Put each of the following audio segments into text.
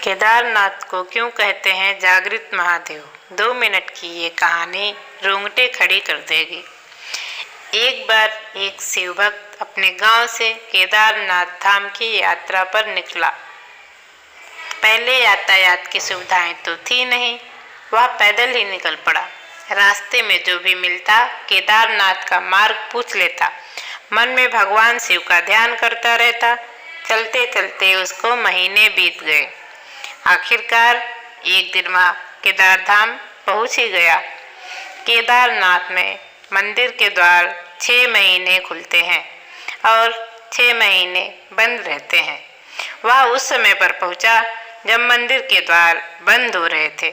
केदारनाथ को क्यों कहते हैं जागृत महादेव? 2 मिनट की ये कहानी रोंगटे खड़ी कर देगी। एक बार एक शिव भक्त अपने गांव से केदारनाथ धाम की यात्रा पर निकला। पहले यातायात की सुविधाएं तो थी नहीं, वह पैदल ही निकल पड़ा। रास्ते में जो भी मिलता केदारनाथ का मार्ग पूछ लेता। मन में भगवान शिव का ध्यान करता रहता। चलते चलते उसको महीने बीत गए। आखिरकार एक दिन वह केदारधाम पहुंच ही गया। केदारनाथ में मंदिर के द्वार 6 महीने खुलते हैं और 6 महीने बंद रहते हैं। वह उस समय पर पहुंचा जब मंदिर के द्वार बंद हो रहे थे।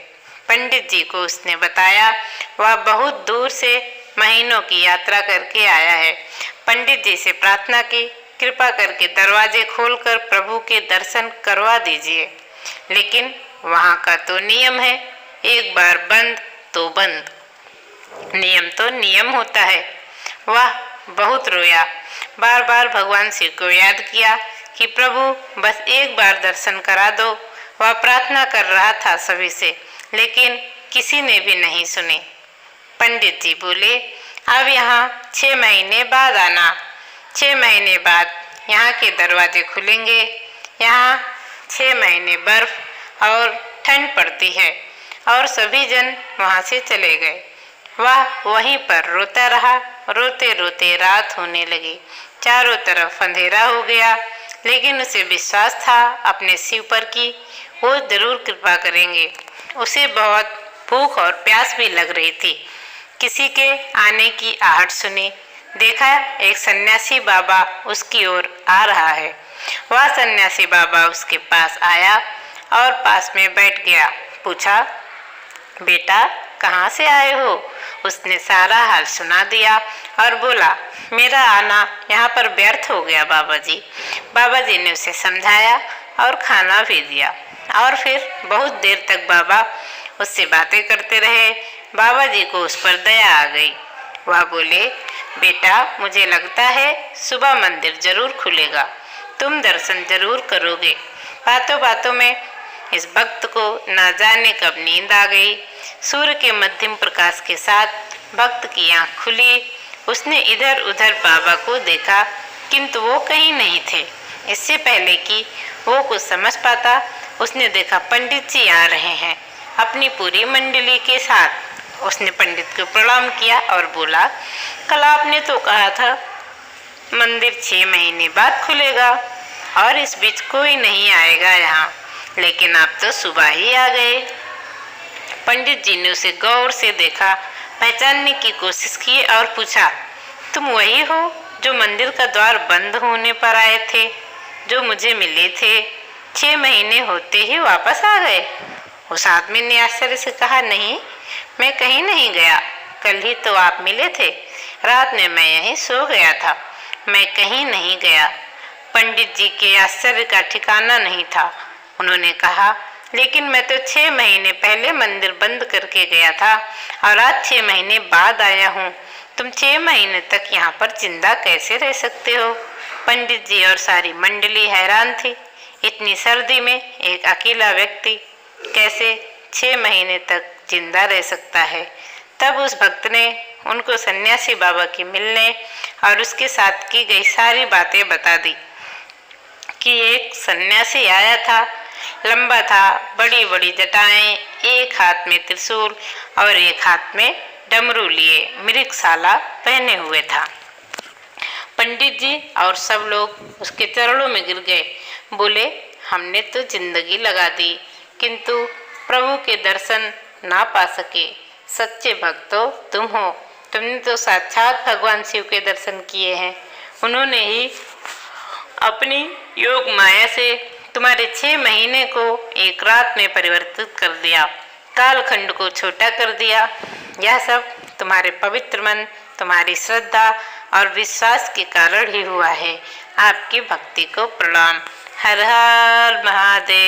पंडित जी को उसने बताया वह बहुत दूर से महीनों की यात्रा करके आया है। पंडित जी से प्रार्थना की, कृपा करके दरवाजे खोलकर प्रभु के दर्शन करवा दीजिए। लेकिन वहाँ का तो नियम है, एक बार बंद तो बंद। नियम तो नियम होता है। वह बहुत रोया, बार बार भगवान शिव को याद किया कि प्रभु बस एक बार दर्शन करा दो। वह प्रार्थना कर रहा था सभी से, लेकिन किसी ने भी नहीं सुनी। पंडित जी बोले, अब यहाँ 6 महीने बाद आना। 6 महीने बाद यहाँ के दरवाजे खुलेंगे। यहाँ 6 महीने बर्फ और ठंड पड़ती है। और सभी जन वहाँ से चले गए। वह वहीं पर रोता रहा। रोते रोते रात होने लगी। चारों तरफ अंधेरा हो गया, लेकिन उसे विश्वास था अपने शिव पर कि वो जरूर कृपा करेंगे। उसे बहुत भूख और प्यास भी लग रही थी। किसी के आने की आहट सुनी। देखा एक सन्यासी बाबा उसकी ओर आ रहा है। वह सन्यासी बाबा उसके पास आया और पास में बैठ गया। पूछा, बेटा कहाँ से आए हो? उसने सारा हाल सुना दिया और बोला, मेरा आना यहाँ पर व्यर्थ हो गया बाबा जी। बाबा जी ने उसे समझाया और खाना भी दिया। और फिर बहुत देर तक बाबा उससे बातें करते रहे। बाबा जी को उस पर दया आ गई। वह बोले, बेटा मुझे लगता है सुबह मंदिर जरूर खुलेगा, तुम दर्शन जरूर करोगे। बातों बातों में इस भक्त को न जाने कब नींद आ गई। सूर्य के मध्यम प्रकाश के साथ भक्त की आँख खुली। उसने इधर उधर बाबा को देखा, किंतु वो कहीं नहीं थे। इससे पहले कि वो कुछ समझ पाता, उसने देखा पंडित जी आ रहे हैं अपनी पूरी मंडली के साथ। उसने पंडित को प्रणाम किया और बोला, कल आपने तो कहा था मंदिर 6 महीने बाद खुलेगा और इस बीच कोई नहीं आएगा यहाँ, लेकिन आप तो सुबह ही आ गए। पंडित जी ने उसे गौर से देखा, पहचानने की कोशिश की और पूछा, तुम वही हो जो मंदिर का द्वार बंद होने पर आए थे, जो मुझे मिले थे? 6 महीने होते ही वापस आ गए? उस आदमी ने आश्चर्य से कहा, नहीं, मैं कहीं नहीं गया। कल ही तो आप मिले थे। रात में मैं यहीं सो गया था, मैं कहीं नहीं गया। पंडित जी के आश्चर्य का ठिकाना नहीं था। उन्होंने कहा, लेकिन मैं तो 6 महीने पहले मंदिर बंद करके गया था और आज 6 महीने बाद आया हूँ। तुम 6 महीने तक यहाँ पर जिंदा कैसे रह सकते हो? पंडित जी और सारी मंडली हैरान थी। इतनी सर्दी में एक अकेला व्यक्ति कैसे 6 महीने तक जिंदा रह सकता है? तब उस भक्त ने उनको सन्यासी बाबा की मिलने और उसके साथ की गई सारी बातें बता दी कि एक सन्यासी आया था, लंबा था, बड़ी बड़ी जटाएं, एक हाथ में त्रिशूल और एक हाथ में डमरू लिए मृगशाला पहने हुए था। पंडित जी और सब लोग उसके चरणों में गिर गए। बोले, हमने तो जिंदगी लगा दी, किंतु प्रभु के दर्शन ना पा सके। सच्चे भक्त तो तुम हो। तुमने तो साक्षात भगवान शिव के दर्शन किए हैं। उन्होंने ही अपनी योग माया से तुम्हारे 6 महीने को एक रात में परिवर्तित कर दिया, कालखंड को छोटा कर दिया। यह सब तुम्हारे पवित्र मन, तुम्हारी श्रद्धा और विश्वास के कारण ही हुआ है। आपकी भक्ति को प्रणाम। हर हर महादेव।